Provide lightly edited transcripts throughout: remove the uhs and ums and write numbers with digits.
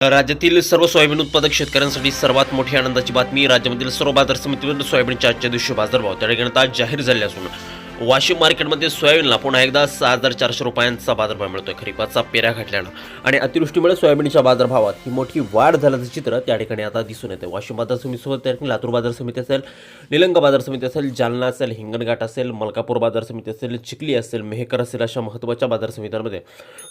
राज्यातील सर्व सोयाबीन उत्पादक शेतकऱ्यांसाठी सर्वात मोठी आनंदाची बातमी. राज्यामधील सर्व बाजार समितीवर सोयाबीनच्या आजच्या दिवशी बाजारभाव त्या ठिकाणी आज जाहीर झाले असून वाशिम मार्केटमध्ये सोयाबीनला पुन्हा एकदा 6,400 रुपयांचा बाजारभाव मिळतोय. खरीपाचा पेऱ्या घातल्यानं आणि अतिवृष्टीमुळे सोयाबीनच्या बाजारभावात ही मोठी वाढ झाल्याचं चित्र त्या ठिकाणी आता दिसून येते. वाशिम बाजार समितीसोबत त्या ठिकाणी लातूर बाजार समिती असेल, निलंगा बाजार समिती असेल, जालना असेल, हिंगणघाट असेल, मलकापूर बाजार समिती असेल, चिखली असेल, मेहकर असेल, अशा महत्त्वाच्या बाजार समित्यांमध्ये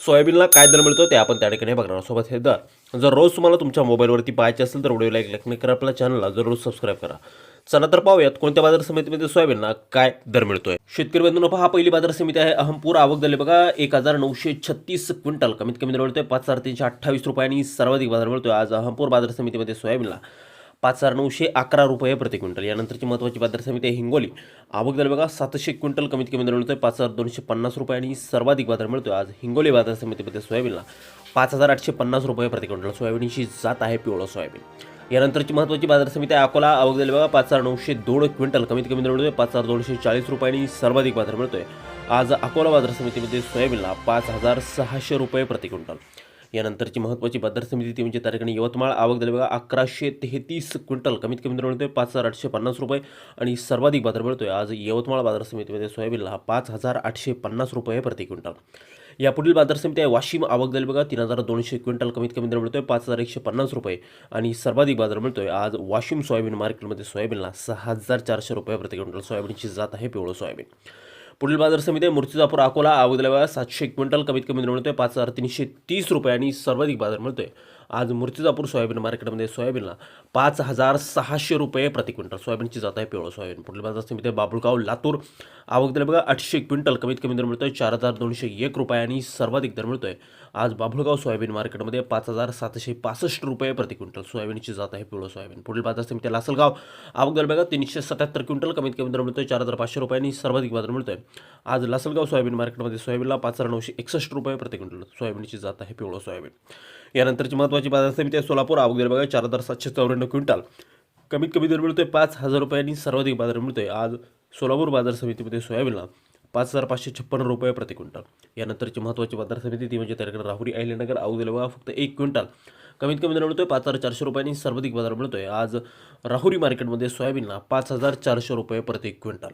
सोयाबीनला काय दर मिळतो ते आपण त्या ठिकाणी बघणार. सोबत हे दर जर रोज तुम्हाला तुमच्या मोबाईलवरती पाहायचे असेल तर व्हिडिओला एक लाईक करा, आपल्या चॅनलला जरूर सबस्क्राईब करा. चला तर पाहूयात कोणत्या बाजार समितीमध्ये सोयाबीनला काय दर मिळतोय. शेतकरी बंधूंनो, पहा पहिली बाजार समिती आहे अहमपूर. आवक झाली बघा 1,936 क्विंटल. कमीत कमी दर मिळतोय 5,328 रुपये आणि सर्वाधिक बाजार मिळतोय आज अहमपूर बाजार समितीमध्ये सोयाबीनला 5,911 रुपये प्रति क्विंटल. यानंतरची महत्त्वाची बाजार समिती आहे हिंगोली. आवक झाली बघा 700 क्विंटल. कमीत कमी दर मिळतोय 5,250 रुपये आणि सर्वाधिक बाजार मिळतोय आज हिंगोली बाजार समितीमध्ये सोयाबीनला 5,850 रुपये प्रति क्विंटल. सोयाबीनची जात आहे पिवळं सोयाबीन. यानंतरची महत्त्वाची बाजार समिती आहे अकोला. आवक झाली बघा 5,902 क्विंटल. कमीत कमी दर मिळतोय 5,240 रुपये आणि सर्वाधिक बाजार मिळतोय आज अकोला बाजार समितीमध्ये सोयाबीनला 5,600 रुपये प्रति क्विंटल. यानंतरची महत्त्वाची बाजार समिती ती म्हणजे त्या ठिकाणी यवतमाळ. आवक झाली बघा 1,133 क्विंटल. कमीत कमी दर मिळतोय 5,850 रुपये आणि सर्वाधिक बाजार मिळतोय आज यवतमाळ बाजार समितीमध्ये सोयाबीनला 5,850 रुपये प्रति क्विंटल. यापुढील बाजार समिती आहे वाशिम. आवक झाली बघा 3,200 क्विंटल. कमीत कमी दर मिळतोय 5,150 रुपये आणि सर्वाधिक बाजार मिळतोय आज वाशिम सोयाबीन मार्केटमध्ये सोयाबीनला 6,400 रुपये प्रति क्विंटल. सोयाबीनची जात आहे पिवळं सोयाबीन. पुढील बाजार समिती आहे मूर्तिजापूर अकोला. आवक झाली बघा 700 क्विंटल. कमीत कमी दर मिळतोय 5,330 रुपये आणि सर्वाधिक बाजार मिळतोय आज मूर्तिजापूर सोयाबीन मार्केटमध्ये सोयाबीनला 5,600 रुपये प्रति क्विंटल. सोयाबीनची जात आहे पिवळं सोयाबीन. पुढील बाजार समिती आहे बाबुळगाव लातूर. आवक झाली बघा 800 क्विंटल. कमीत कमी दर मिळतोय 4,201 रुपये आणि सर्वाधिक दर मिळतोय आज बाबुळगाव सोयाबीन मार्केटमध्ये 5,765 रुपये प्रति क्विंटल. सोयाबीनची जात आहे पिवळं सोयाबीन. पुढील बाजार समिती आहे लासलगाव. आवक झाली बघा 377 क्विंटल. कमीत कमी दर मिळतोय 4,500 रुपये आणि सर्वाधिक बाजार मिळतोय आज लासलगाव सोयाबीन मार्केटमध्ये सोयाबीनला 5,961 रुपये प्रति क्विंटल. सोयाबीनची जात आहे पिवळं सोयाबीन. यानंतरची महत्त्वाची बाजार समिती आहे सोलापूर. आवक झाली बघा 4,794 क्विंटल. कमीत कमी दर मिळतोय 5,000 रुपये आणि सर्वाधिक बाजार मिळतोय आज सोलापूर बाजार समितीमध्ये सोयाबीनला 5,556 रुपये प्रति क्विंटल. यानंतरची महत्त्वाची बाजार समिती ती म्हणजे त्याकडे राहुरी अहिल्यानगर. आवक झाली बघा फक्त 1 क्विंटल. कमीत कमी दर मिळतोय 5,400 रुपये आणि सर्वाधिक बाजार मिळतोय आज राहुरी मार्केटमध्ये सोयाबीनला 5,400 रुपये प्रति क्विंटल.